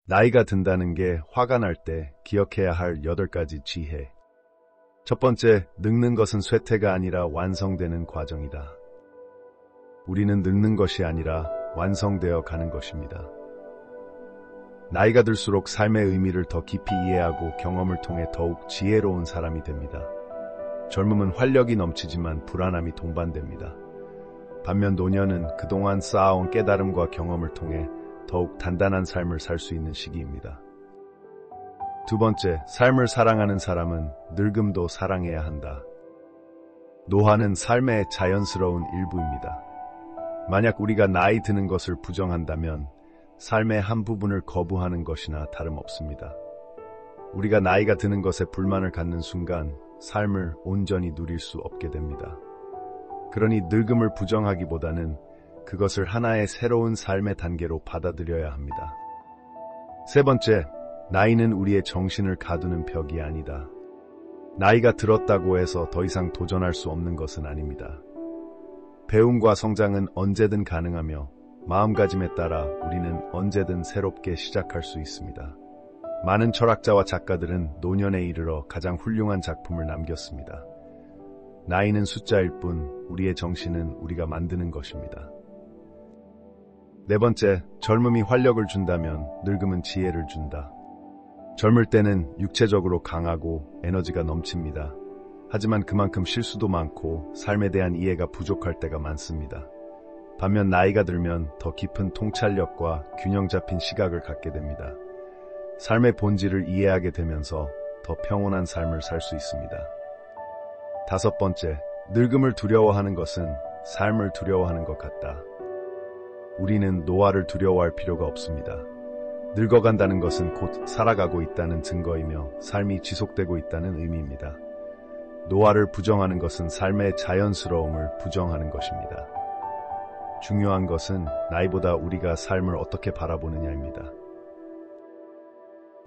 나이가 든다는 게 화가 날 때 기억해야 할 8가지 지혜. 첫 번째, 늙는 것은 쇠퇴가 아니라 완성되는 과정이다. 우리는 늙는 것이 아니라 완성되어 가는 것입니다. 나이가 들수록 삶의 의미를 더 깊이 이해하고 경험을 통해 더욱 지혜로운 사람이 됩니다. 젊음은 활력이 넘치지만 불안함이 동반됩니다. 반면 노년은 그동안 쌓아온 깨달음과 경험을 통해 더욱 단단한 삶을 살 수 있는 시기입니다. 두 번째, 삶을 사랑하는 사람은 늙음도 사랑해야 한다. 노화는 삶의 자연스러운 일부입니다. 만약 우리가 나이 드는 것을 부정한다면 삶의 한 부분을 거부하는 것이나 다름없습니다. 우리가 나이가 드는 것에 불만을 갖는 순간 삶을 온전히 누릴 수 없게 됩니다. 그러니 늙음을 부정하기보다는 그것을 하나의 새로운 삶의 단계로 받아들여야 합니다. 세 번째, 나이는 우리의 정신을 가두는 벽이 아니다. 나이가 들었다고 해서 더 이상 도전할 수 없는 것은 아닙니다. 배움과 성장은 언제든 가능하며 마음가짐에 따라 우리는 언제든 새롭게 시작할 수 있습니다. 많은 철학자와 작가들은 노년에 이르러 가장 훌륭한 작품을 남겼습니다. 나이는 숫자일 뿐 우리의 정신은 우리가 만드는 것입니다. 네 번째, 젊음이 활력을 준다면 늙음은 지혜를 준다. 젊을 때는 육체적으로 강하고 에너지가 넘칩니다. 하지만 그만큼 실수도 많고 삶에 대한 이해가 부족할 때가 많습니다. 반면 나이가 들면 더 깊은 통찰력과 균형 잡힌 시각을 갖게 됩니다. 삶의 본질을 이해하게 되면서 더 평온한 삶을 살 수 있습니다. 다섯 번째, 늙음을 두려워하는 것은 삶을 두려워하는 것 같다. 우리는 노화를 두려워할 필요가 없습니다. 늙어간다는 것은 곧 살아가고 있다는 증거이며 삶이 지속되고 있다는 의미입니다. 노화를 부정하는 것은 삶의 자연스러움을 부정하는 것입니다. 중요한 것은 나이보다 우리가 삶을 어떻게 바라보느냐입니다.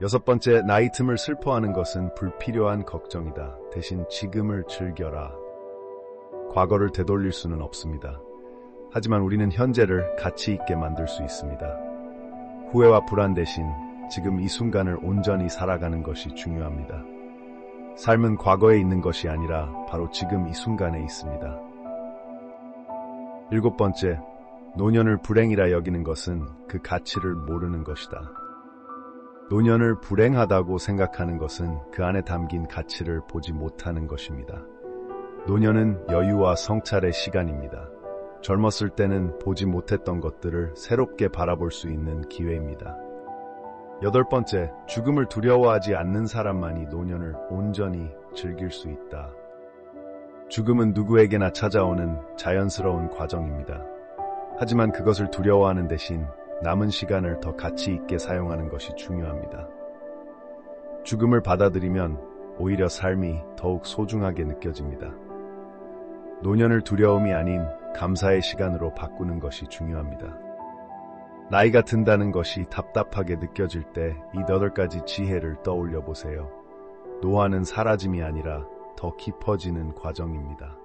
여섯 번째, 나이 틈을 슬퍼하는 것은 불필요한 걱정이다. 대신 지금을 즐겨라. 과거를 되돌릴 수는 없습니다. 하지만 우리는 현재를 가치 있게 만들 수 있습니다. 후회와 불안 대신 지금 이 순간을 온전히 살아가는 것이 중요합니다. 삶은 과거에 있는 것이 아니라 바로 지금 이 순간에 있습니다. 일곱 번째, 노년을 불행이라 여기는 것은 그 가치를 모르는 것이다. 노년을 불행하다고 생각하는 것은 그 안에 담긴 가치를 보지 못하는 것입니다. 노년은 여유와 성찰의 시간입니다. 젊었을 때는 보지 못했던 것들을 새롭게 바라볼 수 있는 기회입니다. 여덟 번째, 죽음을 두려워하지 않는 사람만이 노년을 온전히 즐길 수 있다. 죽음은 누구에게나 찾아오는 자연스러운 과정입니다. 하지만 그것을 두려워하는 대신 남은 시간을 더 가치 있게 사용하는 것이 중요합니다. 죽음을 받아들이면 오히려 삶이 더욱 소중하게 느껴집니다. 노년을 두려움이 아닌 감사의 시간으로 바꾸는 것이 중요합니다. 나이가 든다는 것이 답답하게 느껴질 때 이 8가지 지혜를 떠올려 보세요. 노화는 사라짐이 아니라 더 깊어지는 과정입니다.